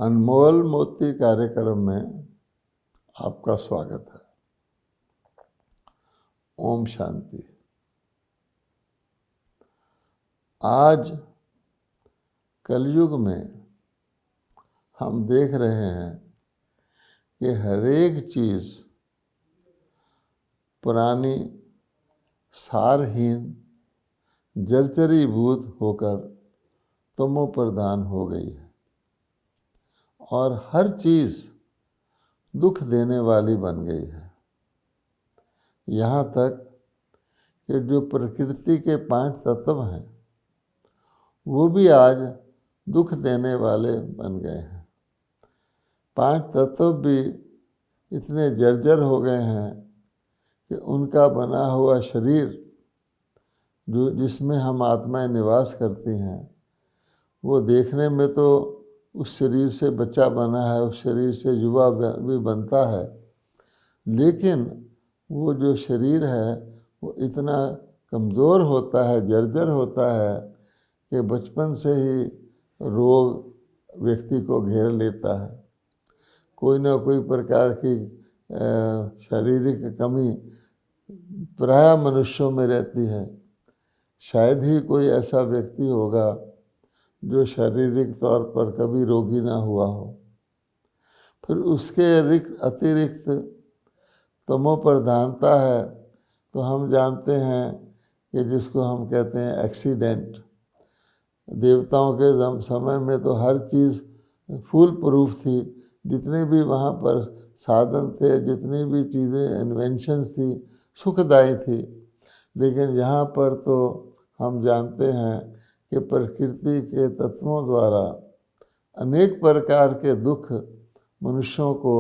अनमोल मोती कार्यक्रम में आपका स्वागत है। ओम शांति। आज कलयुग में हम देख रहे हैं कि हर एक चीज़ पुरानी, सारहीन, जर्जरीभूत होकर तमोप्रधान हो गई है और हर चीज़ दुख देने वाली बन गई है। यहाँ तक कि जो प्रकृति के 5 तत्व हैं वो भी आज दुख देने वाले बन गए हैं। 5 तत्व भी इतने जर्जर हो गए हैं कि उनका बना हुआ शरीर जो जिसमें हम आत्माएं निवास करती हैं वो देखने में तो उस शरीर से बच्चा बना है, उस शरीर से युवा भी बनता है, लेकिन वो जो शरीर है वो इतना कमज़ोर होता है, जर्जर होता है कि बचपन से ही रोग व्यक्ति को घेर लेता है। कोई ना कोई प्रकार की शारीरिक कमी प्रायः मनुष्यों में रहती है। शायद ही कोई ऐसा व्यक्ति होगा जो शारीरिक तौर पर कभी रोगी ना हुआ हो। फिर उसके अतिरिक्त तमोप्रधानता है तो हम जानते हैं कि जिसको हम कहते हैं एक्सीडेंट। देवताओं के समय में तो हर चीज़ फूल प्रूफ थी, जितने भी वहाँ पर साधन थे, जितनी भी चीज़ें इन्वेंशंस थी, सुखदायी थी। लेकिन यहाँ पर तो हम जानते हैं कि प्रकृति के तत्वों द्वारा अनेक प्रकार के दुख मनुष्यों को,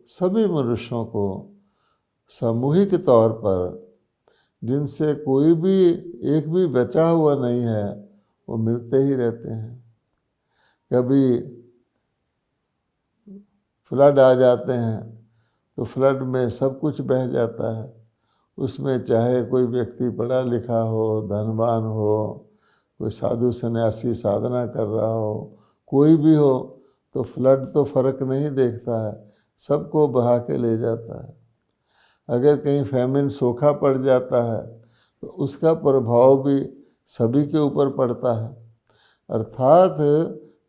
सभी मनुष्यों को सामूहिक तौर पर, जिनसे कोई भी एक भी बचा हुआ नहीं है, वो मिलते ही रहते हैं। कभी फ्लड आ जाते हैं तो फ्लड में सब कुछ बह जाता है। उसमें चाहे कोई व्यक्ति पढ़ा लिखा हो, धनवान हो, कोई साधु सन्यासी साधना कर रहा हो, कोई भी हो, तो फ्लड तो फ़र्क नहीं देखता है, सबको बहा के ले जाता है। अगर कहीं फैमिन, सूखा पड़ जाता है तो उसका प्रभाव भी सभी के ऊपर पड़ता है। अर्थात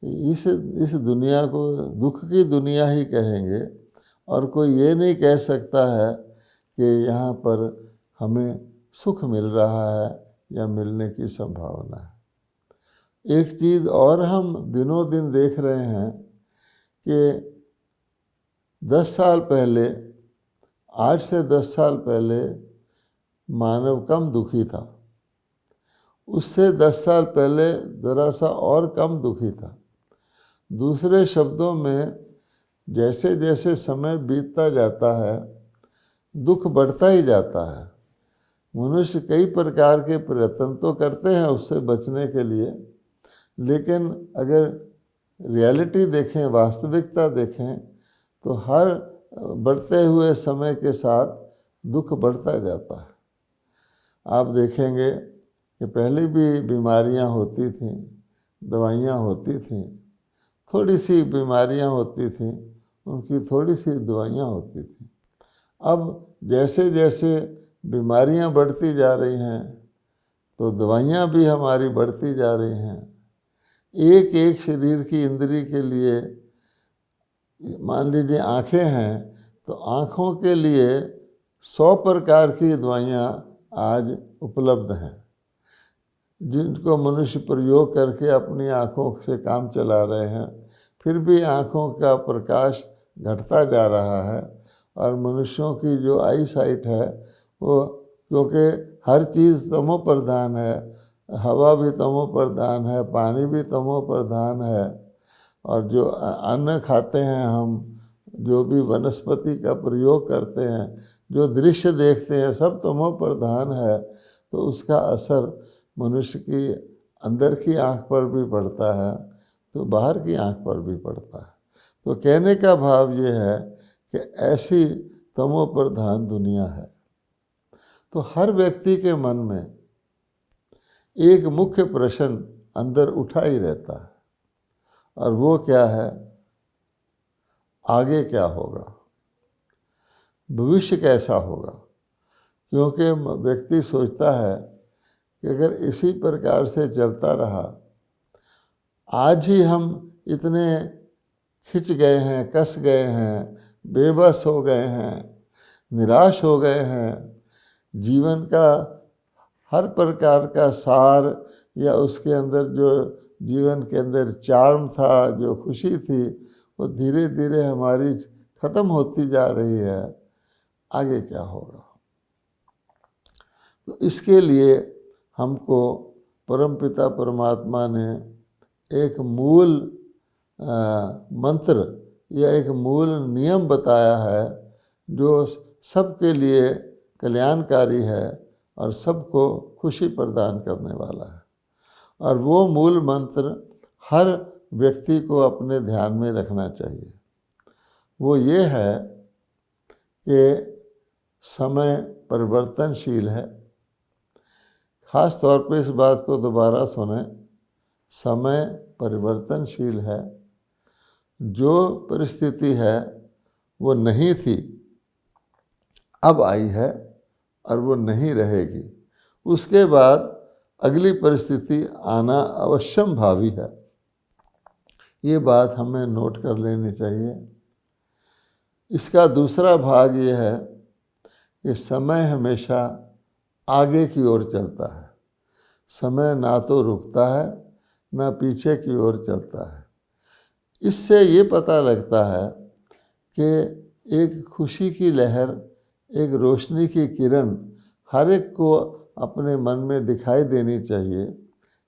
इस दुनिया को दुख की दुनिया ही कहेंगे और कोई ये नहीं कह सकता है कि यहाँ पर हमें सुख मिल रहा है या मिलने की संभावना है। एक चीज़ और हम दिनों दिन देख रहे हैं कि 10 साल पहले, 8 से 10 साल पहले मानव कम दुखी था। उससे 10 साल पहले ज़रा सा और कम दुखी था। दूसरे शब्दों में, जैसे जैसे समय बीतता जाता है दुख बढ़ता ही जाता है। मनुष्य कई प्रकार के प्रयत्न तो करते हैं उससे बचने के लिए, लेकिन अगर रियलिटी देखें, वास्तविकता देखें, तो हर बढ़ते हुए समय के साथ दुख बढ़ता जाता है। आप देखेंगे कि पहले भी बीमारियां होती थीं, दवाइयां होती थीं, थोड़ी सी बीमारियां होती थीं, उनकी थोड़ी सी दवाइयां होती थीं। अब जैसे जैसे बीमारियां बढ़ती जा रही हैं तो दवाइयां भी हमारी बढ़ती जा रही हैं। एक एक शरीर की इंद्री के लिए, मान लीजिए आँखें हैं तो आँखों के लिए 100 प्रकार की दवाइयाँ आज उपलब्ध हैं, जिनको मनुष्य प्रयोग करके अपनी आँखों से काम चला रहे हैं। फिर भी आँखों का प्रकाश घटता जा रहा है और मनुष्यों की जो आई साइट है वो, क्योंकि हर चीज़ तमो प्रधान है, हवा भी तमो प्रधान है, पानी भी तमो प्रधान है, और जो अन्न खाते हैं हम, जो भी वनस्पति का प्रयोग करते हैं, जो दृश्य देखते हैं, सब तमो प्रधान है। तो उसका असर मनुष्य की अंदर की आँख पर भी पड़ता है तो बाहर की आँख पर भी पड़ता है। तो कहने का भाव ये है कि ऐसी तमो प्रधान दुनिया है। तो हर व्यक्ति के मन में एक मुख्य प्रश्न अंदर उठा ही रहता है, और वो क्या है आगे क्या होगा, भविष्य कैसा होगा। क्योंकि व्यक्ति सोचता है कि अगर इसी प्रकार से चलता रहा, आज ही हम इतने खिंच गए हैं, कस गए हैं, बेबस हो गए हैं, निराश हो गए हैं, जीवन का हर प्रकार का सार या उसके अंदर जो जीवन के अंदर चार्म था, जो खुशी थी, वो धीरे धीरे हमारी ख़त्म होती जा रही है, आगे क्या होगा। तो इसके लिए हमको परमपिता परमात्मा ने एक मूल मंत्र या एक मूल नियम बताया है जो सबके लिए कल्याणकारी है और सबको खुशी प्रदान करने वाला है। और वो मूल मंत्र हर व्यक्ति को अपने ध्यान में रखना चाहिए। वो ये है कि समय परिवर्तनशील है। ख़ास तौर पे इस बात को दोबारा सुने, समय परिवर्तनशील है। जो परिस्थिति है वो नहीं थी, अब आई है और वो नहीं रहेगी। उसके बाद अगली परिस्थिति आना अवश्यम भावी है। ये बात हमें नोट कर लेनी चाहिए। इसका दूसरा भाग ये है कि समय हमेशा आगे की ओर चलता है। समय ना तो रुकता है ना पीछे की ओर चलता है। इससे ये पता लगता है कि एक खुशी की लहर, एक रोशनी की किरण हर एक को अपने मन में दिखाई देनी चाहिए।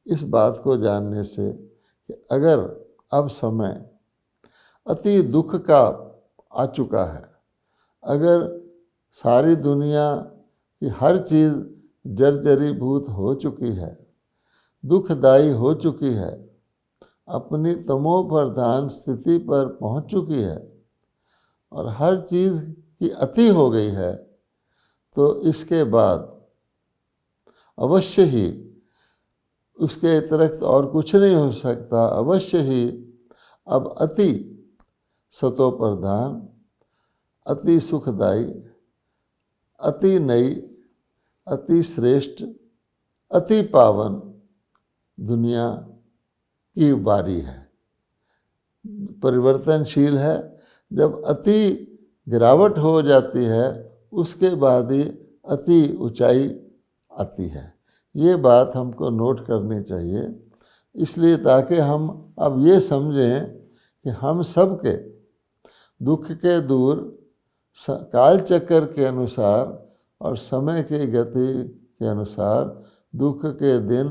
इस बात को जानने से कि अगर अब समय अति दुख का आ चुका है, अगर सारी दुनिया की हर चीज़ जर्जरीभूत हो चुकी है, दुखदाई हो चुकी है, अपनी तमो प्रधान स्थिति पर पहुंच चुकी है और हर चीज़ की अति हो गई है, तो इसके बाद अवश्य ही उसके अतिरिक्त और कुछ नहीं हो सकता। अवश्य ही अब अति सतोप्रधान, अति सुखदाई, अति नई, अति श्रेष्ठ, अति पावन दुनिया की बारी है। परिवर्तनशील है। जब अति गिरावट हो जाती है, उसके बाद ही अति ऊंचाई आती है। ये बात हमको नोट करनी चाहिए, इसलिए ताकि हम अब ये समझें कि हम सब के दुख के दूर काल चक्र के अनुसार और समय की गति के अनुसार दुख के दिन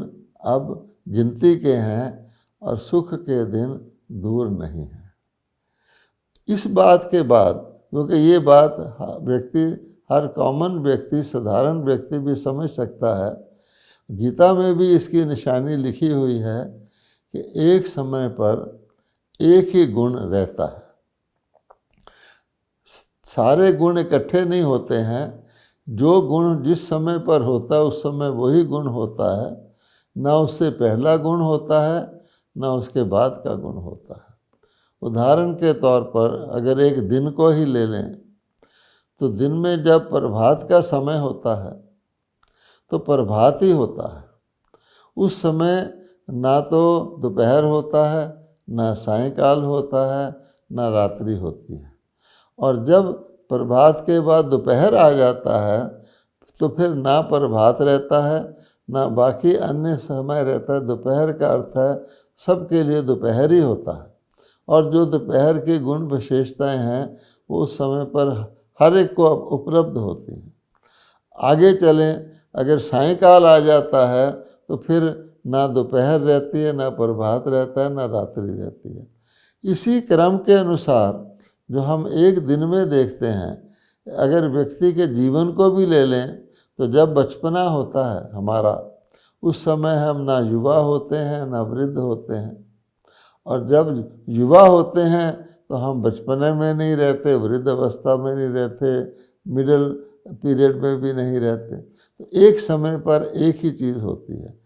अब गिनती के हैं और सुख के दिन दूर नहीं हैं। इस बात के बाद, क्योंकि ये बात व्यक्ति, हर कॉमन व्यक्ति, साधारण व्यक्ति भी समझ सकता है, गीता में भी इसकी निशानी लिखी हुई है कि एक समय पर एक ही गुण रहता है। सारे गुण इकट्ठे नहीं होते हैं। जो गुण जिस समय पर होता है उस समय वही गुण होता है। ना उससे पहला गुण होता है, ना उसके बाद का गुण होता है। उदाहरण के तौर पर अगर एक दिन को ही ले लें, तो दिन में जब प्रभात का समय होता है तो प्रभात ही होता है। उस समय ना तो दोपहर होता है, ना सायंकाल होता है, ना रात्रि होती है। और जब प्रभात के बाद दोपहर आ जाता है तो फिर ना प्रभात रहता है, ना बाकी अन्य समय रहता है। दोपहर का अर्थ है सबके लिए दोपहर ही होता है। और जो दोपहर की गुण विशेषताएं हैं वो उस समय पर हर एक को उपलब्ध होती हैं। आगे चलें, अगर सायंकाल आ जाता है तो फिर ना दोपहर रहती है, ना प्रभात रहता है, ना रात्रि रहती है। इसी क्रम के अनुसार जो हम एक दिन में देखते हैं, अगर व्यक्ति के जीवन को भी ले लें तो जब बचपना होता है हमारा, उस समय हम ना युवा होते हैं ना वृद्ध होते हैं। और जब युवा होते हैं तो हम बचपने में नहीं रहते, वृद्ध अवस्था में नहीं रहते, मिडिल पीरियड में भी नहीं रहते। तो एक समय पर एक ही चीज़ होती है।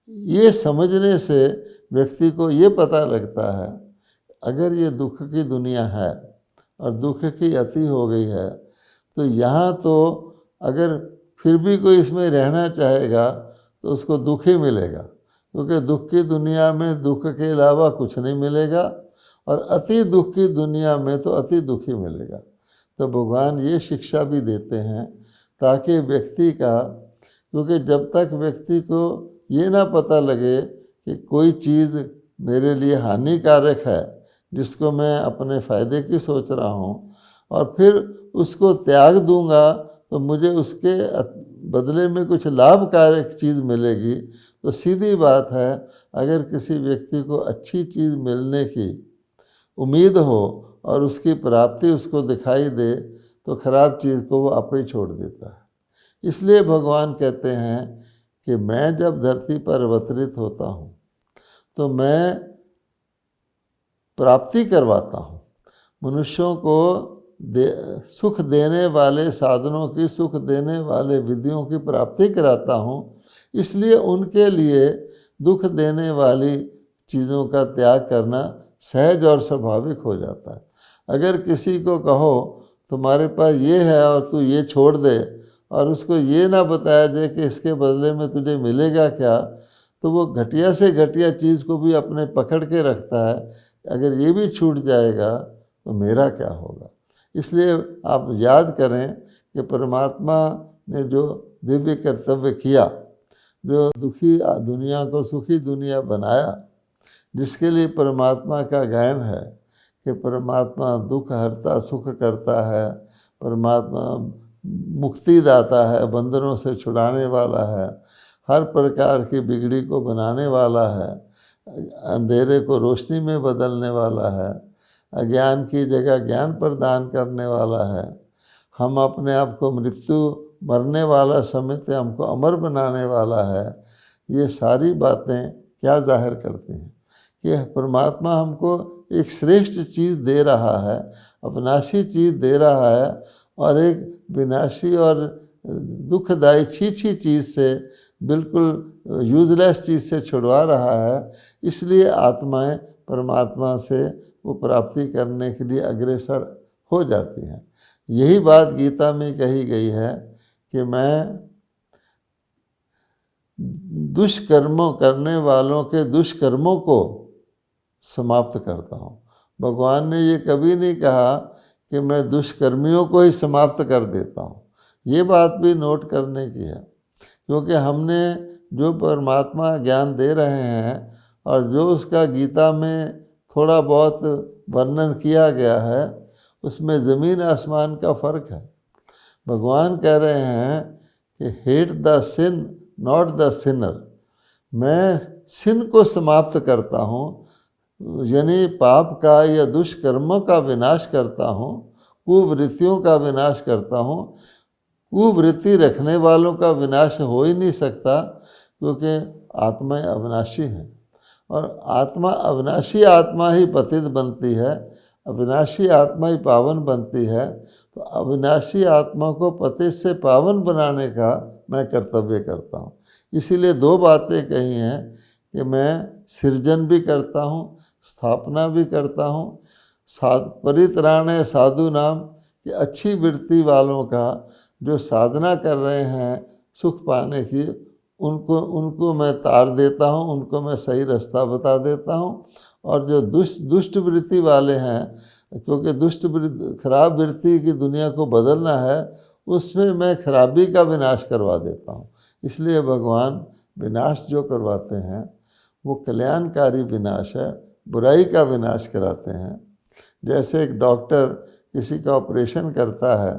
ये समझने से व्यक्ति को ये पता लगता है अगर ये दुख की दुनिया है और दुख की अति हो गई है, तो यहाँ तो अगर फिर भी कोई इसमें रहना चाहेगा तो उसको दुख ही मिलेगा, क्योंकि दुख की दुनिया में दुख के अलावा कुछ नहीं मिलेगा, और अति दुख की दुनिया में तो अति दुख ही मिलेगा। तो भगवान ये शिक्षा भी देते हैं ताकि व्यक्ति का, क्योंकि जब तक व्यक्ति को ये ना पता लगे कि कोई चीज़ मेरे लिए हानिकारक है जिसको मैं अपने फ़ायदे की सोच रहा हूँ, और फिर उसको त्याग दूंगा तो मुझे उसके बदले में कुछ लाभकारक चीज़ मिलेगी, तो सीधी बात है अगर किसी व्यक्ति को अच्छी चीज़ मिलने की उम्मीद हो और उसकी प्राप्ति उसको दिखाई दे तो खराब चीज़ को वो आप ही छोड़ देता है। इसलिए भगवान कहते हैं कि मैं जब धरती पर अवतरित होता हूँ तो मैं प्राप्ति करवाता हूँ, मनुष्यों को सुख देने वाले साधनों की, सुख देने वाले विधियों की प्राप्ति कराता हूँ, इसलिए उनके लिए दुख देने वाली चीज़ों का त्याग करना सहज और स्वाभाविक हो जाता है। अगर किसी को कहो तुम्हारे पास ये है और तू ये छोड़ दे, और उसको ये ना बताया जाए कि इसके बदले में तुझे मिलेगा क्या, तो वो घटिया से घटिया चीज़ को भी अपने पकड़ के रखता है, अगर ये भी छूट जाएगा तो मेरा क्या होगा। इसलिए आप याद करें कि परमात्मा ने जो दिव्य कर्तव्य किया, जो दुखी दुनिया को सुखी दुनिया बनाया, जिसके लिए परमात्मा का गायन है कि परमात्मा दुख हरता सुख करता है, परमात्मा मुक्ति दाता है, बंधनों से छुड़ाने वाला है, हर प्रकार की बिगड़ी को बनाने वाला है, अंधेरे को रोशनी में बदलने वाला है, अज्ञान की जगह ज्ञान प्रदान करने वाला है, हम अपने आप को मृत्यु मरने वाला समझते हमको अमर बनाने वाला है। ये सारी बातें क्या जाहिर करती हैं कि परमात्मा हमको एक श्रेष्ठ चीज़ दे रहा है, अविनाशी चीज़ दे रहा है, और एक विनाशी और दुखदायी छी चीज़ से, बिल्कुल यूजलेस चीज़ से छुड़वा रहा है। इसलिए आत्माएं परमात्मा से वो प्राप्ति करने के लिए अग्रसर हो जाती हैं। यही बात गीता में कही गई है कि मैं दुष्कर्मों करने वालों के दुष्कर्मों को समाप्त करता हूँ। भगवान ने ये कभी नहीं कहा कि मैं दुष्कर्मियों को ही समाप्त कर देता हूँ। ये बात भी नोट करने की है, क्योंकि हमने जो परमात्मा ज्ञान दे रहे हैं और जो उसका गीता में थोड़ा बहुत वर्णन किया गया है, उसमें ज़मीन आसमान का फ़र्क है। भगवान कह रहे हैं कि hate the sin not the sinner, मैं सिन को समाप्त करता हूँ, यानी पाप का या दुष्कर्मों का विनाश करता हूँ, कुवृत्तियों का विनाश करता हूँ। कुवृत्ति रखने वालों का विनाश हो ही नहीं सकता, क्योंकि आत्माएं अविनाशी हैं, और आत्मा अविनाशी आत्मा ही पतित बनती है, अविनाशी आत्मा ही पावन बनती है। तो अविनाशी आत्मा को पतित से पावन बनाने का मैं कर्तव्य करता हूँ। इसीलिए दो बातें कही हैं कि मैं सृजन भी करता हूँ, स्थापना भी करता हूँ। परित्राणे साधु नाम, कि अच्छी वृत्ति वालों का जो साधना कर रहे हैं सुख पाने की, उनको मैं तार देता हूँ, उनको मैं सही रास्ता बता देता हूँ। और जो दुष्ट वृत्ति वाले हैं, क्योंकि खराब वृत्ति की दुनिया को बदलना है, उसमें मैं खराबी का विनाश करवा देता हूँ। इसलिए भगवान विनाश जो करवाते हैं वो कल्याणकारी विनाश है, बुराई का विनाश कराते हैं। जैसे एक डॉक्टर किसी का ऑपरेशन करता है,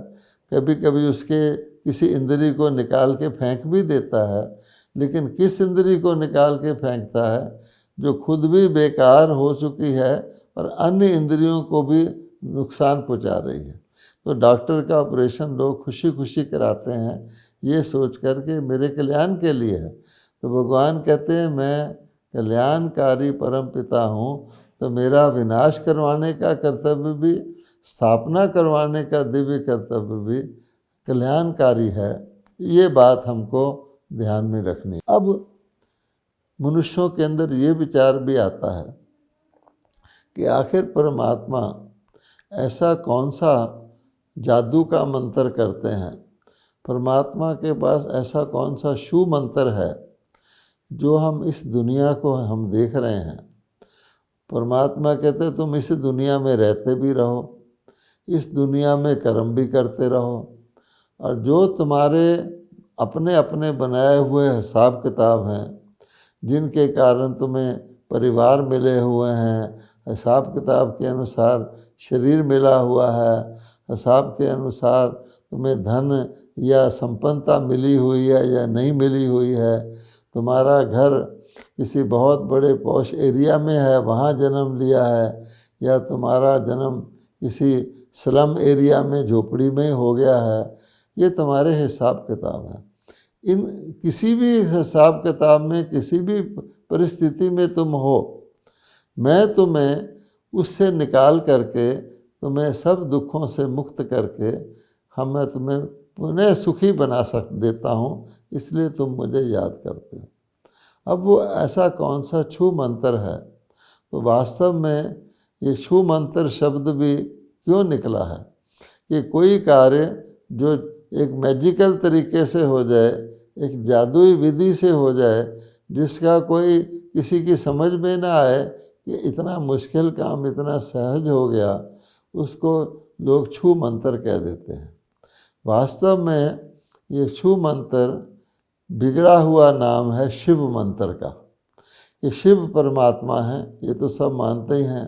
कभी कभी उसके किसी इंद्री को निकाल के फेंक भी देता है, लेकिन किस इंद्री को निकाल के फेंकता है? जो खुद भी बेकार हो चुकी है और अन्य इंद्रियों को भी नुकसान पहुंचा रही है। तो डॉक्टर का ऑपरेशन लोग खुशी खुशी कराते हैं, ये सोच कर के मेरे कल्याण के लिए है। तो भगवान कहते हैं मैं कल्याणकारी परम पिता हूँ, तो मेरा विनाश करवाने का कर्तव्य भी, स्थापना करवाने का दिव्य कर्तव्य भी कल्याणकारी है। ये बात हमको ध्यान में रखनी। अब मनुष्यों के अंदर ये विचार भी आता है कि आखिर परमात्मा ऐसा कौन सा जादू का मंत्र करते हैं, परमात्मा के पास ऐसा कौन सा शु मंत्र है जो हम इस दुनिया को हम देख रहे हैं। परमात्मा कहते तुम इस दुनिया में रहते भी रहो, इस दुनिया में कर्म भी करते रहो, और जो तुम्हारे अपने अपने बनाए हुए हिसाब किताब हैं, जिनके कारण तुम्हें परिवार मिले हुए हैं, हिसाब किताब के अनुसार शरीर मिला हुआ है, हिसाब के अनुसार तुम्हें धन या संपन्नता मिली हुई है या नहीं मिली हुई है, तुम्हारा घर किसी बहुत बड़े पॉश एरिया में है वहाँ जन्म लिया है, या तुम्हारा जन्म किसी स्लम एरिया में झोपड़ी में हो गया है, ये तुम्हारे हिसाब किताब हैं। इन किसी भी हिसाब किताब में किसी भी परिस्थिति में तुम हो, मैं तुम्हें उससे निकाल करके तुम्हें सब दुखों से मुक्त करके मैं तुम्हें पुनः सुखी बना देता हूँ, इसलिए तुम मुझे याद करते हो। अब वो ऐसा कौन सा छू मंत्र है, तो वास्तव में ये छू मंत्र शब्द भी क्यों निकला है कि कोई कार्य जो एक मैजिकल तरीके से हो जाए, एक जादुई विधि से हो जाए, जिसका कोई किसी की समझ में ना आए कि इतना मुश्किल काम इतना सहज हो गया, उसको लोग छू मंत्र कह देते हैं। वास्तव में ये छू मंत्र बिगड़ा हुआ नाम है शिव मंत्र का। ये शिव परमात्मा हैं, ये तो सब मानते ही हैं।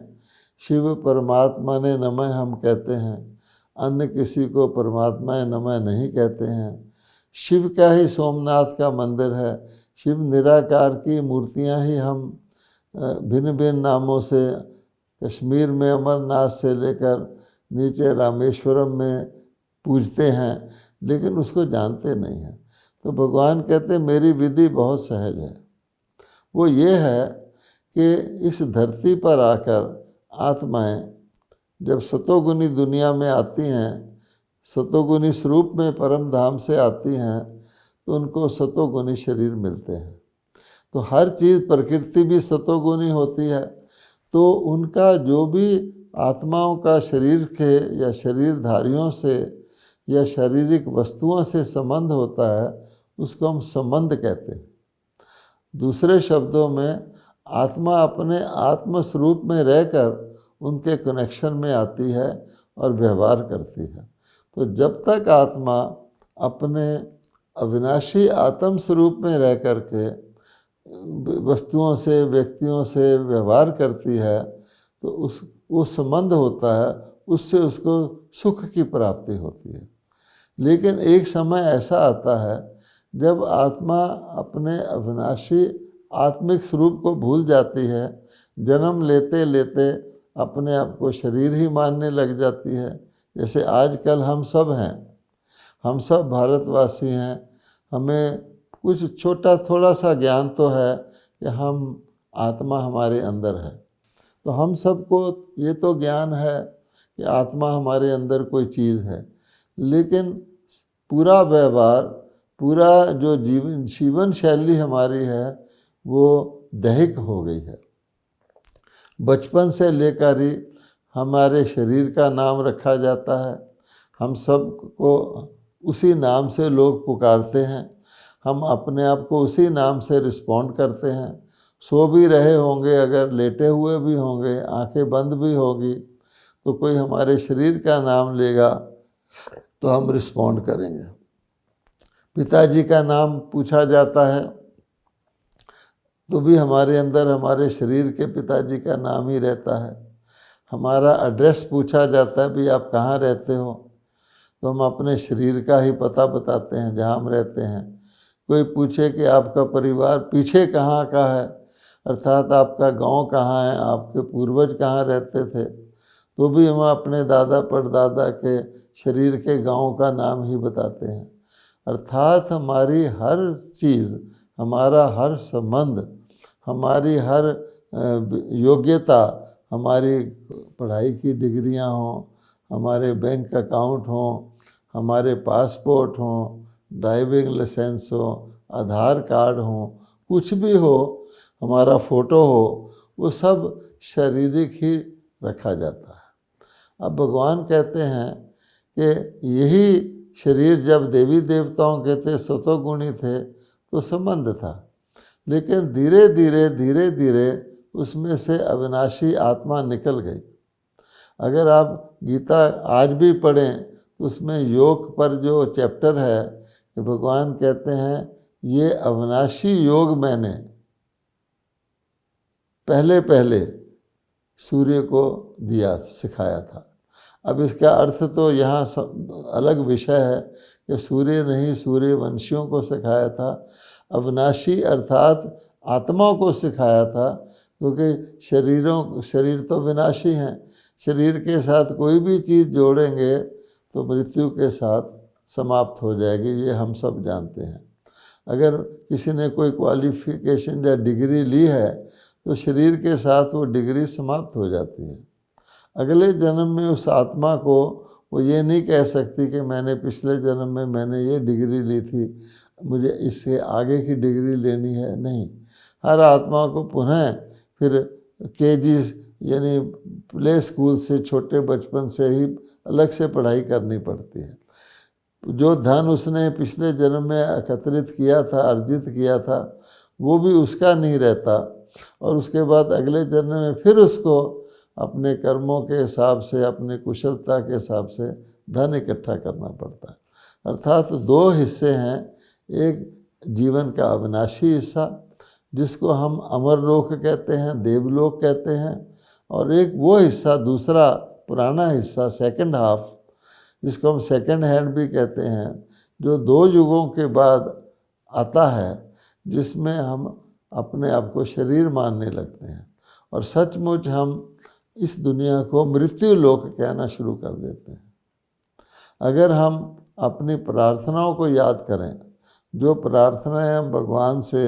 शिव परमात्मा ने नमः हम कहते हैं, अन्य किसी को परमात्मा नमः नहीं कहते हैं। शिव का ही सोमनाथ का मंदिर है, शिव निराकार की मूर्तियां ही हम भिन्न भिन्न नामों से कश्मीर में अमरनाथ से लेकर नीचे रामेश्वरम में पूजते हैं, लेकिन उसको जानते नहीं हैं। तो भगवान कहते मेरी विधि बहुत सहज है। वो ये है कि इस धरती पर आकर आत्माएं जब सतोगुनी दुनिया में आती हैं, सतोगुनी स्वरूप में परम धाम से आती हैं, तो उनको सतोगुनी शरीर मिलते हैं। तो हर चीज़ प्रकृति भी सतोगुनी होती है, तो उनका जो भी आत्माओं का शरीर के या शरीरधारियों से या शारीरिक वस्तुओं से संबंध होता है, उसको हम संबंध कहते हैं। दूसरे शब्दों में आत्मा अपने आत्म स्वरूप में रहकर उनके कनेक्शन में आती है और व्यवहार करती है। तो जब तक आत्मा अपने अविनाशी आत्म स्वरूप में रह कर के वस्तुओं से व्यक्तियों से व्यवहार करती है, तो वो संबंध होता है, उससे उसको सुख की प्राप्ति होती है। लेकिन एक समय ऐसा आता है जब आत्मा अपने अविनाशी आत्मिक स्वरूप को भूल जाती है, जन्म लेते लेते अपने आप को शरीर ही मानने लग जाती है। जैसे आजकल हम सब हैं, हम सब भारतवासी हैं, हमें कुछ छोटा थोड़ा सा ज्ञान तो है कि हम आत्मा हमारे अंदर है। तो हम सबको ये तो ज्ञान है कि आत्मा हमारे अंदर कोई चीज़ है, लेकिन पूरा व्यवहार, पूरा जो जीवन शैली हमारी है वो दैहिक हो गई है। बचपन से लेकर ही हमारे शरीर का नाम रखा जाता है, हम सबको उसी नाम से लोग पुकारते हैं, हम अपने आप को उसी नाम से रिस्पॉन्ड करते हैं। सो भी रहे होंगे, अगर लेटे हुए भी होंगे, आंखें बंद भी होगी, तो कोई हमारे शरीर का नाम लेगा तो हम रिस्पॉन्ड करेंगे। पिताजी का नाम पूछा जाता है तो भी हमारे अंदर हमारे शरीर के पिताजी का नाम ही रहता है। हमारा एड्रेस पूछा जाता है, भी आप कहाँ रहते हो, तो हम अपने शरीर का ही पता बताते हैं जहाँ हम रहते हैं। कोई पूछे कि आपका परिवार पीछे कहाँ का है, अर्थात आपका गांव कहाँ है, आपके पूर्वज कहाँ रहते थे, तो भी हम अपने दादा परदादा के शरीर के गांव का नाम ही बताते हैं। अर्थात हमारी हर चीज़, हमारा हर संबंध, हमारी हर योग्यता, हमारी पढ़ाई की डिग्रियां हों, हमारे बैंक अकाउंट हों, हमारे पासपोर्ट हों, ड्राइविंग लाइसेंस हो, आधार कार्ड हो, कुछ भी हो, हमारा फ़ोटो हो, वो सब शारीरिक ही रखा जाता है। अब भगवान कहते हैं कि यही शरीर जब देवी देवताओं के थे, सतोगुणी थे, तो संबंध था, लेकिन धीरे धीरे उसमें से अविनाशी आत्मा निकल गई। अगर आप गीता आज भी पढ़ें तो उसमें योग पर जो चैप्टर है कि भगवान कहते हैं ये अविनाशी योग मैंने पहले सूर्य को दिया, सिखाया था। अब इसका अर्थ तो यहाँ अलग विषय है कि सूर्य नहीं, सूर्यवंशियों को सिखाया था। अविनाशी अर्थात आत्माओं को सिखाया था, क्योंकि शरीर तो विनाशी हैं। शरीर के साथ कोई भी चीज़ जोड़ेंगे तो मृत्यु के साथ समाप्त हो जाएगी, ये हम सब जानते हैं। अगर किसी ने कोई क्वालिफिकेशन या डिग्री ली है तो शरीर के साथ वो डिग्री समाप्त हो जाती है। अगले जन्म में उस आत्मा को वो ये नहीं कह सकती कि मैंने पिछले जन्म में मैंने ये डिग्री ली थी, मुझे इससे आगे की डिग्री लेनी है। नहीं, हर आत्मा को पुनः फिर केजी यानी प्ले स्कूल से, छोटे बचपन से ही अलग से पढ़ाई करनी पड़ती है। जो धन उसने पिछले जन्म में एकत्रित किया था, अर्जित किया था, वो भी उसका नहीं रहता, और उसके बाद अगले जन्म में फिर उसको अपने कर्मों के हिसाब से, अपने कुशलता के हिसाब से धन इकट्ठा करना पड़ता है। अर्थात दो हिस्से हैं, एक जीवन का अविनाशी हिस्सा जिसको हम अमरलोक कहते हैं, देवलोक कहते हैं, और एक वो हिस्सा दूसरा पुराना हिस्सा, सेकंड हाफ, जिसको हम सेकंड हैंड भी कहते हैं, जो 2 युगों के बाद आता है, जिसमें हम अपने आप को शरीर मानने लगते हैं और सचमुच हम इस दुनिया को मृत्यु लोक कहना शुरू कर देते हैं। अगर हम अपनी प्रार्थनाओं को याद करें, जो प्रार्थनाएं हम भगवान से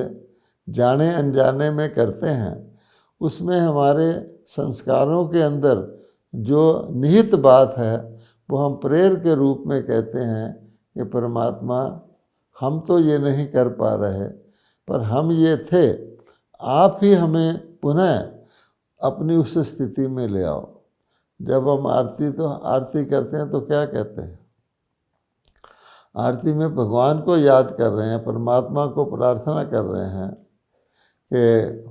जाने अनजाने में करते हैं, उसमें हमारे संस्कारों के अंदर जो निहित बात है वो हम प्रेयर के रूप में कहते हैं कि परमात्मा, हम तो ये नहीं कर पा रहे, पर हम ये थे, आप ही हमें पुनः अपनी उस स्थिति में ले आओ। जब हम आरती करते हैं तो क्या कहते हैं? आरती में भगवान को याद कर रहे हैं, परमात्मा को प्रार्थना कर रहे हैं कि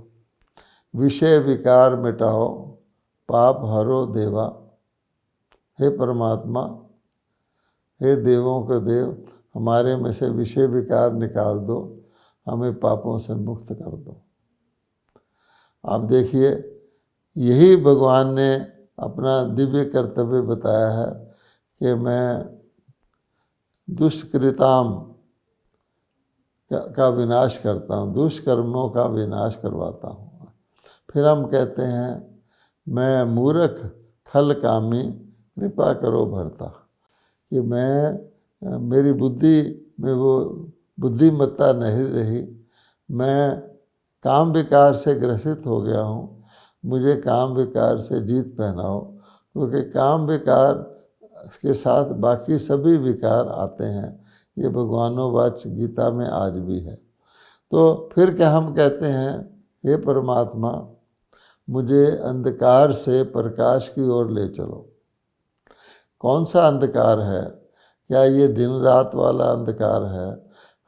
विषय विकार मिटाओ, पाप हरो देवा। हे परमात्मा, हे देवों के देव, हमारे में से विषय विकार निकाल दो, हमें पापों से मुक्त कर दो। आप देखिए, यही भगवान ने अपना दिव्य कर्तव्य बताया है कि मैं दुष्कृताम का विनाश करता हूँ, दुष्कर्मों का विनाश करवाता हूँ। फिर हम कहते हैं, मैं मूर्ख खल कामी कृपा करो भरता, कि मेरी बुद्धि में वो बुद्धिमत्ता नहीं रही, मैं काम विकार से ग्रसित हो गया हूँ, मुझे काम विकार से जीत पहनाओ, क्योंकि काम विकार के साथ बाकी सभी विकार आते हैं। ये भगवानोवाच गीता में आज भी है। तो फिर क्या हम कहते हैं, हे परमात्मा, मुझे अंधकार से प्रकाश की ओर ले चलो। कौन सा अंधकार है? क्या ये दिन रात वाला अंधकार है?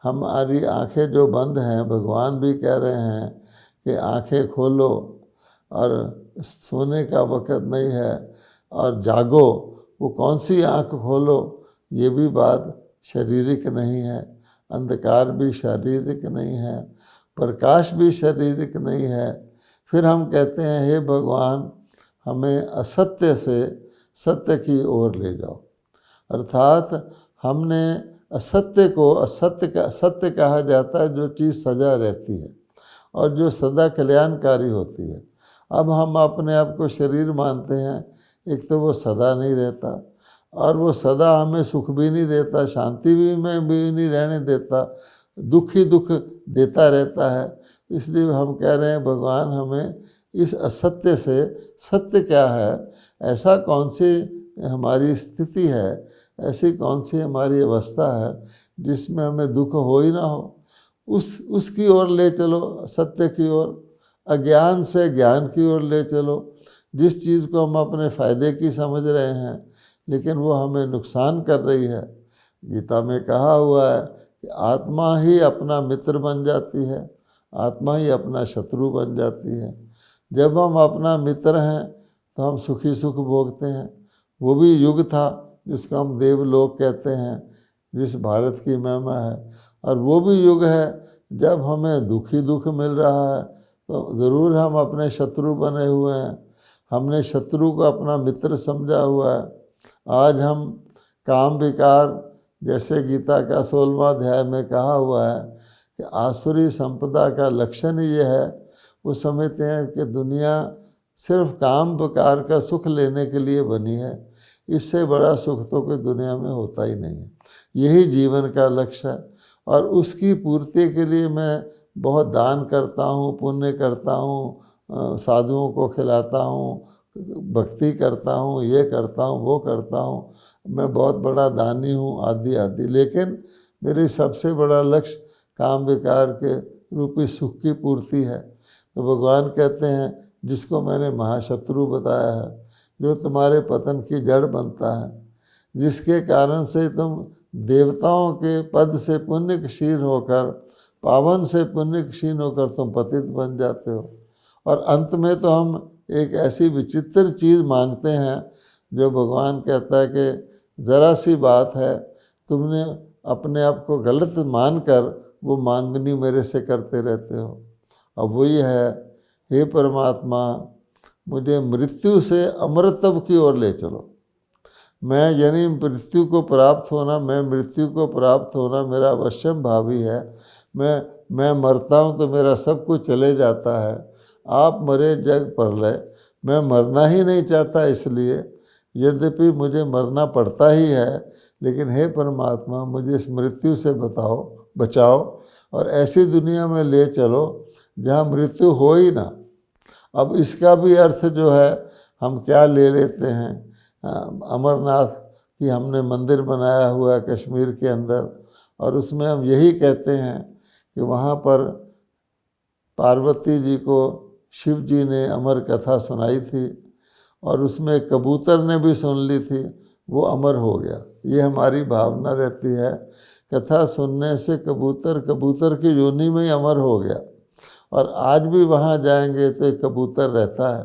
हमारी आंखें जो बंद हैं, भगवान भी कह रहे हैं कि आंखें खोलो, और सोने का वक़्त नहीं है, और जागो। वो कौन सी आंख खोलो? ये भी बात शारीरिक नहीं है, अंधकार भी शारीरिक नहीं है, प्रकाश भी शारीरिक नहीं है। फिर हम कहते हैं, हे भगवान, हमें असत्य से सत्य की ओर ले जाओ। अर्थात हमने असत्य को सत्य कहा जाता है जो चीज़ सदा रहती है और जो सदा कल्याणकारी होती है। अब हम अपने आप को शरीर मानते हैं, एक तो वो सदा नहीं रहता, और वो सदा हमें सुख भी नहीं देता, शांति में भी नहीं रहने देता, दुख ही दुख देता रहता है। इसलिए हम कह रहे हैं, भगवान हमें इस असत्य से सत्य क्या है, ऐसा कौन सी हमारी स्थिति है, ऐसी कौन सी हमारी अवस्था है जिसमें हमें दुख हो ही ना हो, उसकी ओर ले चलो, सत्य की ओर। अज्ञान से ज्ञान की ओर ले चलो। जिस चीज़ को हम अपने फ़ायदे की समझ रहे हैं लेकिन वो हमें नुकसान कर रही है। गीता में कहा हुआ है कि आत्मा ही अपना मित्र बन जाती है, आत्मा ही अपना शत्रु बन जाती है। जब हम अपना मित्र हैं तो हम सुखी सुख भोगते हैं। वो भी युग था जिसको हम देवलोक कहते हैं, जिस भारत की महिमा है। और वो भी युग है जब हमें दुखी दुख मिल रहा है तो ज़रूर हम अपने शत्रु बने हुए हैं। हमने शत्रु को अपना मित्र समझा हुआ है। आज हम काम विकार, जैसे गीता का 16वां अध्याय में कहा हुआ है कि आसुरी संपदा का लक्षण ये है, वो समझते हैं कि दुनिया सिर्फ काम विकार का सुख लेने के लिए बनी है, इससे बड़ा सुख तो कोई दुनिया में होता ही नहीं है। यही जीवन का लक्ष्य है और उसकी पूर्ति के लिए मैं बहुत दान करता हूँ, पुण्य करता हूँ, साधुओं को खिलाता हूँ, भक्ति करता हूँ, ये करता हूँ, वो करता हूँ, मैं बहुत बड़ा दानी हूँ, आदि आदि। लेकिन मेरी सबसे बड़ा लक्ष्य काम विकार के रूपी सुख की पूर्ति है। तो भगवान कहते हैं जिसको मैंने महाशत्रु बताया है, जो तुम्हारे पतन की जड़ बनता है, जिसके कारण से तुम देवताओं के पद से पुण्य क्षीण होकर, पावन से पुण्य क्षीण होकर तुम पतित बन जाते हो। और अंत में तो हम एक ऐसी विचित्र चीज़ मांगते हैं जो भगवान कहता है कि ज़रा सी बात है, तुमने अपने आप को गलत मानकर वो मांगनी मेरे से करते रहते हो। अब वही है, हे परमात्मा मुझे मृत्यु से अमरत्व की ओर ले चलो। मैं यानी मृत्यु को प्राप्त होना, मैं मृत्यु को प्राप्त होना मेरा अवश्यम भावी है। मैं मरता हूँ तो मेरा सब कुछ चले जाता है। आप मरे जग प्रलय, मैं मरना ही नहीं चाहता, इसलिए यद्यपि मुझे मरना पड़ता ही है, लेकिन हे परमात्मा मुझे इस मृत्यु से बचाओ और ऐसी दुनिया में ले चलो जहाँ मृत्यु हो ही ना। अब इसका भी अर्थ जो है हम क्या ले लेते हैं, अमरनाथ की हमने मंदिर बनाया हुआ है कश्मीर के अंदर, और उसमें हम यही कहते हैं कि वहाँ पर पार्वती जी को शिव जी ने अमर कथा सुनाई थी और उसमें कबूतर ने भी सुन ली थी, वो अमर हो गया। ये हमारी भावना रहती है, कथा सुनने से कबूतर की योनि में ही अमर हो गया। और आज भी वहाँ जाएंगे तो एक कबूतर रहता है।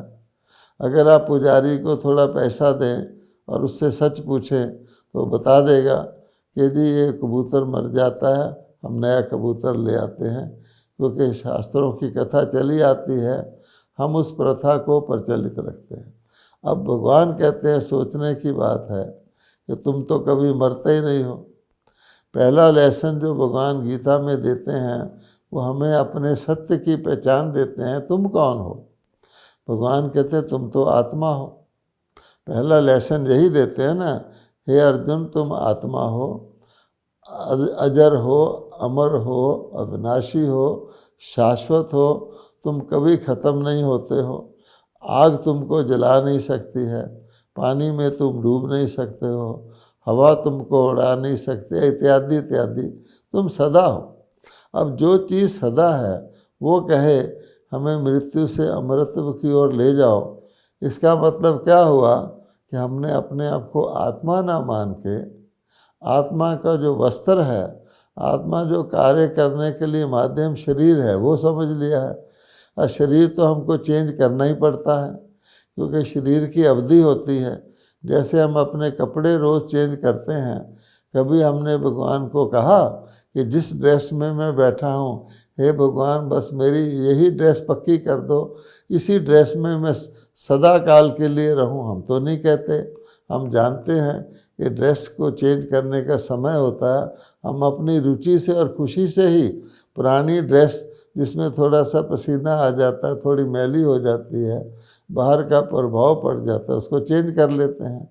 अगर आप पुजारी को थोड़ा पैसा दें और उससे सच पूछें तो बता देगा कि जी ये कबूतर मर जाता है, हम नया कबूतर ले आते हैं, क्योंकि शास्त्रों की कथा चली आती है, हम उस प्रथा को प्रचलित रखते हैं। अब भगवान कहते हैं सोचने की बात है कि तुम तो कभी मरते ही नहीं हो। पहला लेसन जो भगवान गीता में देते हैं वो हमें अपने सत्य की पहचान देते हैं। तुम कौन हो? भगवान कहते हैं तुम तो आत्मा हो। पहला लेसन यही देते हैं ना, हे अर्जुन तुम आत्मा हो, अजर हो, अमर हो, अविनाशी हो, शाश्वत हो, तुम कभी ख़त्म नहीं होते हो। आग तुमको जला नहीं सकती है, पानी में तुम डूब नहीं सकते हो, हवा तुमको उड़ा नहीं सकती, इत्यादि इत्यादि। तुम सदा हो। अब जो चीज़ सदा है वो कहे हमें मृत्यु से अमरत्व की ओर ले जाओ, इसका मतलब क्या हुआ कि हमने अपने आप को आत्मा ना मान के, आत्मा का जो वस्त्र है, आत्मा जो कार्य करने के लिए माध्यम शरीर है, वो समझ लिया है। और शरीर तो हमको चेंज करना ही पड़ता है, क्योंकि शरीर की अवधि होती है। जैसे हम अपने कपड़े रोज़ चेंज करते हैं, कभी हमने भगवान को कहा कि जिस ड्रेस में मैं बैठा हूँ, हे भगवान बस मेरी यही ड्रेस पक्की कर दो, इसी ड्रेस में मैं सदा काल के लिए रहूँ। हम तो नहीं कहते, हम जानते हैं कि ड्रेस को चेंज करने का समय होता है। हम अपनी रुचि से और खुशी से ही पुरानी ड्रेस जिसमें थोड़ा सा पसीना आ जाता है, थोड़ी मैली हो जाती है, बाहर का प्रभाव पड़ जाता है, उसको चेंज कर लेते हैं।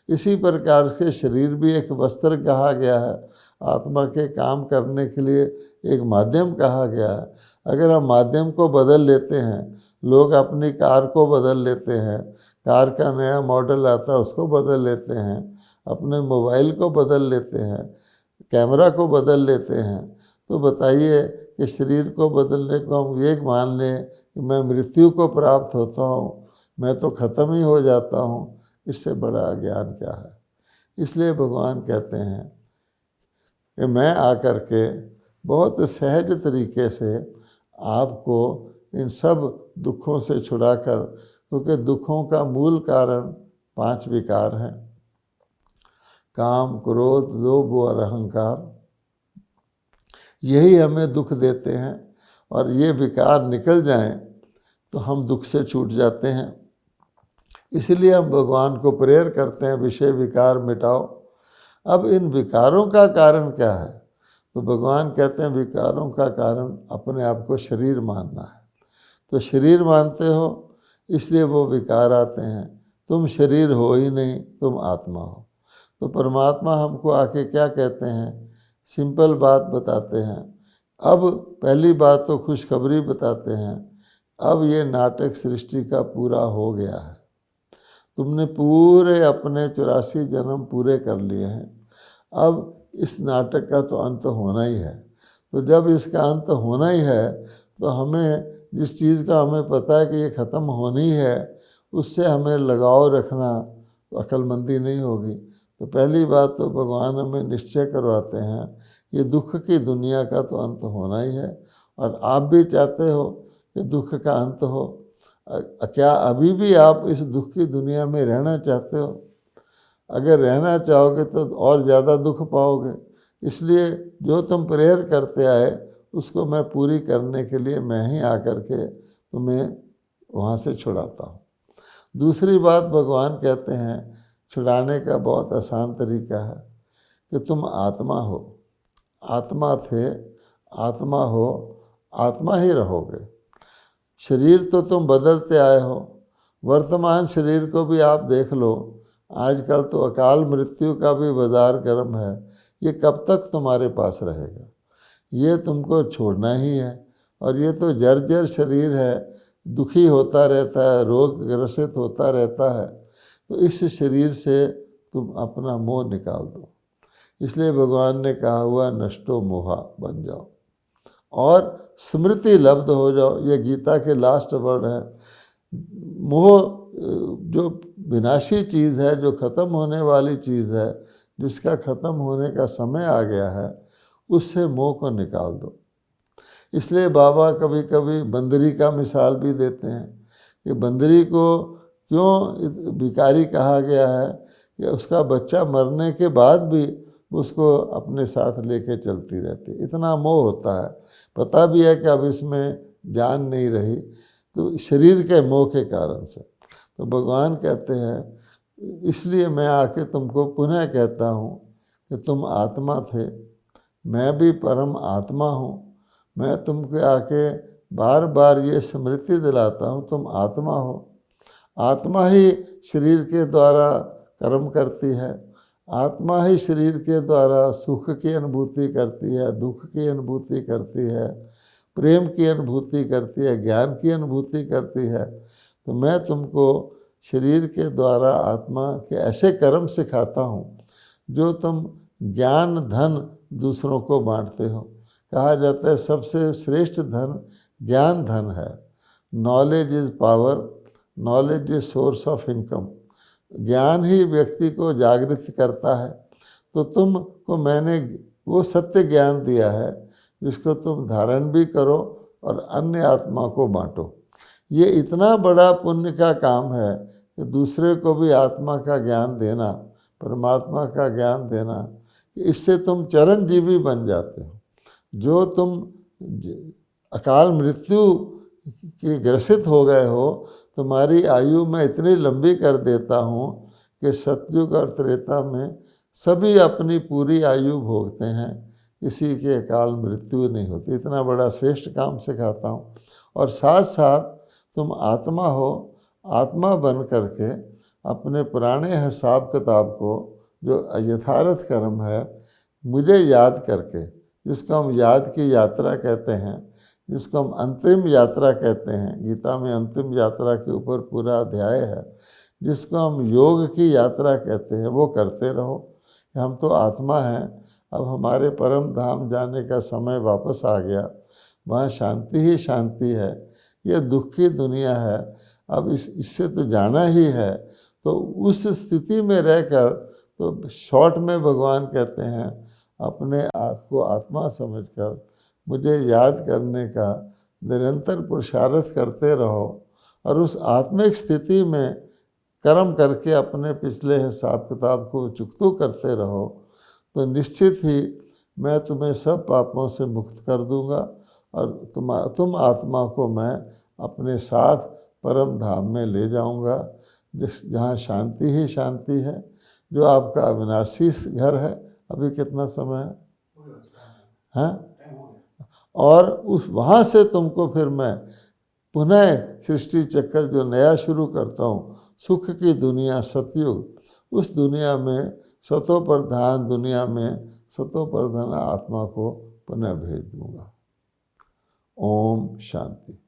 इसी प्रकार से शरीर भी एक वस्त्र कहा गया है, आत्मा के काम करने के लिए एक माध्यम कहा गया है। अगर हम माध्यम को बदल लेते हैं, लोग अपनी कार को बदल लेते हैं, कार का नया मॉडल आता है उसको बदल लेते हैं, अपने मोबाइल को बदल लेते हैं, कैमरा को बदल लेते हैं, तो बताइए कि शरीर को बदलने को हम ये मान लें कि मैं मृत्यु को प्राप्त होता हूँ, मैं तो ख़त्म ही हो जाता हूँ, इससे बड़ा अज्ञान क्या है। इसलिए भगवान कहते हैं कि मैं आकर के बहुत सहज तरीके से आपको इन सब दुखों से छुड़ाकर, क्योंकि दुखों का मूल कारण 5 विकार हैं, काम, क्रोध, लोभ और अहंकार। यही हमें दुख देते हैं, और ये विकार निकल जाएं तो हम दुख से छूट जाते हैं। इसलिए हम भगवान को प्रेयर करते हैं, विषय विकार मिटाओ। अब इन विकारों का कारण क्या है? तो भगवान कहते हैं विकारों का कारण अपने आप को शरीर मानना है। तो शरीर मानते हो इसलिए वो विकार आते हैं। तुम शरीर हो ही नहीं, तुम आत्मा हो। तो परमात्मा हमको आके क्या कहते हैं? सिंपल बात बताते हैं। अब पहली बात तो खुशखबरी बताते हैं, अब ये नाटक सृष्टि का पूरा हो गया है। तुमने पूरे अपने 84 जन्म पूरे कर लिए हैं। अब इस नाटक का तो अंत होना ही है। तो जब इसका अंत होना ही है तो हमें जिस चीज़ का हमें पता है कि ये ख़त्म होनी है, उससे हमें लगाव रखना तो अक्लमंदी नहीं होगी। तो पहली बात तो भगवान हमें निश्चय करवाते हैं, ये दुख की दुनिया का तो अंत होना ही है, और आप भी चाहते हो कि दुख का अंत हो। क्या अभी भी आप इस दुख की दुनिया में रहना चाहते हो? अगर रहना चाहोगे तो और ज़्यादा दुख पाओगे। इसलिए जो तुम प्रेयर करते आए उसको मैं पूरी करने के लिए मैं ही आकर के तुम्हें वहाँ से छुड़ाता हूँ। दूसरी बात भगवान कहते हैं छुड़ाने का बहुत आसान तरीका है कि तुम आत्मा हो, आत्मा थे, आत्मा हो, आत्मा ही रहोगे। शरीर तो तुम बदलते आए हो। वर्तमान शरीर को भी आप देख लो, आजकल तो अकाल मृत्यु का भी बाजार गर्म है। ये कब तक तुम्हारे पास रहेगा? ये तुमको छोड़ना ही है। और ये तो जर्जर शरीर है, दुखी होता रहता है, रोग ग्रसित होता रहता है। तो इस शरीर से तुम अपना मोह निकाल दो। इसलिए भगवान ने कहा हुआ नष्टो मोहा बन जाओ और स्मृति लब्ध हो जाओ। ये गीता के लास्ट वर्ड हैं। मोह जो विनाशी चीज़ है, जो ख़त्म होने वाली चीज़ है, जिसका ख़त्म होने का समय आ गया है, उससे मोह को निकाल दो। इसलिए बाबा कभी कभी बंदरी का मिसाल भी देते हैं कि बंदरी को क्यों भिखारी कहा गया है कि उसका बच्चा मरने के बाद भी उसको अपने साथ लेके चलती रहती, इतना मोह होता है। पता भी है कि अब इसमें जान नहीं रही, तो शरीर के मोह के कारण से। तो भगवान कहते हैं इसलिए मैं आके तुमको पुनः कहता हूँ कि तुम आत्मा थे, मैं भी परम आत्मा हूँ। मैं तुमको आके बार बार ये स्मृति दिलाता हूँ, तुम आत्मा हो। आत्मा ही शरीर के द्वारा कर्म करती है, आत्मा ही शरीर के द्वारा सुख की अनुभूति करती है, दुख की अनुभूति करती है, प्रेम की अनुभूति करती है, ज्ञान की अनुभूति करती है। तो मैं तुमको शरीर के द्वारा आत्मा के ऐसे कर्म सिखाता हूँ जो तुम ज्ञान धन दूसरों को बांटते हो। कहा जाता है सबसे श्रेष्ठ धन ज्ञान धन है। Knowledge is power, knowledge is source of income. ज्ञान ही व्यक्ति को जागृत करता है। तो तुमको मैंने वो सत्य ज्ञान दिया है जिसको तुम धारण भी करो और अन्य आत्मा को बांटो। ये इतना बड़ा पुण्य का काम है कि दूसरे को भी आत्मा का ज्ञान देना, परमात्मा का ज्ञान देना, इससे तुम चरणजीवी बन जाते हो। जो तुम अकाल मृत्यु के ग्रसित हो गए हो, तुम्हारी आयु मैं इतनी लंबी कर देता हूँ कि सतयुग और त्रेता में सभी अपनी पूरी आयु भोगते हैं, किसी के अकाल मृत्यु नहीं होती। इतना बड़ा श्रेष्ठ काम सिखाता हूँ। और साथ साथ तुम आत्मा हो, आत्मा बन करके अपने पुराने हिसाब किताब को जो यथार्थ कर्म है मुझे याद करके, जिसको हम याद की यात्रा कहते हैं, जिसको हम अंतिम यात्रा कहते हैं, गीता में अंतिम यात्रा के ऊपर पूरा अध्याय है, जिसको हम योग की यात्रा कहते हैं, वो करते रहो। हम तो आत्मा हैं, अब हमारे परम धाम जाने का समय वापस आ गया। वहाँ शांति ही शांति है। ये दुख की दुनिया है। अब इससे तो जाना ही है। तो उस स्थिति में रहकर, तो शॉर्ट में भगवान कहते हैं अपने आप को आत्मा समझकर मुझे याद करने का निरंतर पुरुषार्थ करते रहो, और उस आत्मिक स्थिति में कर्म करके अपने पिछले हिसाब किताब को चुकतू करते रहो, तो निश्चित ही मैं तुम्हें सब पापों से मुक्त कर दूंगा, और तुम आत्मा को मैं अपने साथ परम धाम में ले जाऊंगा, जहाँ शांति ही शांति है, जो आपका अविनाशी घर है। अभी कितना समय है? और वहाँ से तुमको फिर मैं पुनः सृष्टि चक्कर जो नया शुरू करता हूँ, सुख की दुनिया सतयुग, उस दुनिया में सतो प्रधान दुनिया में सतो प्रधान आत्मा को पुनः भेज दूंगा। ओम शांति।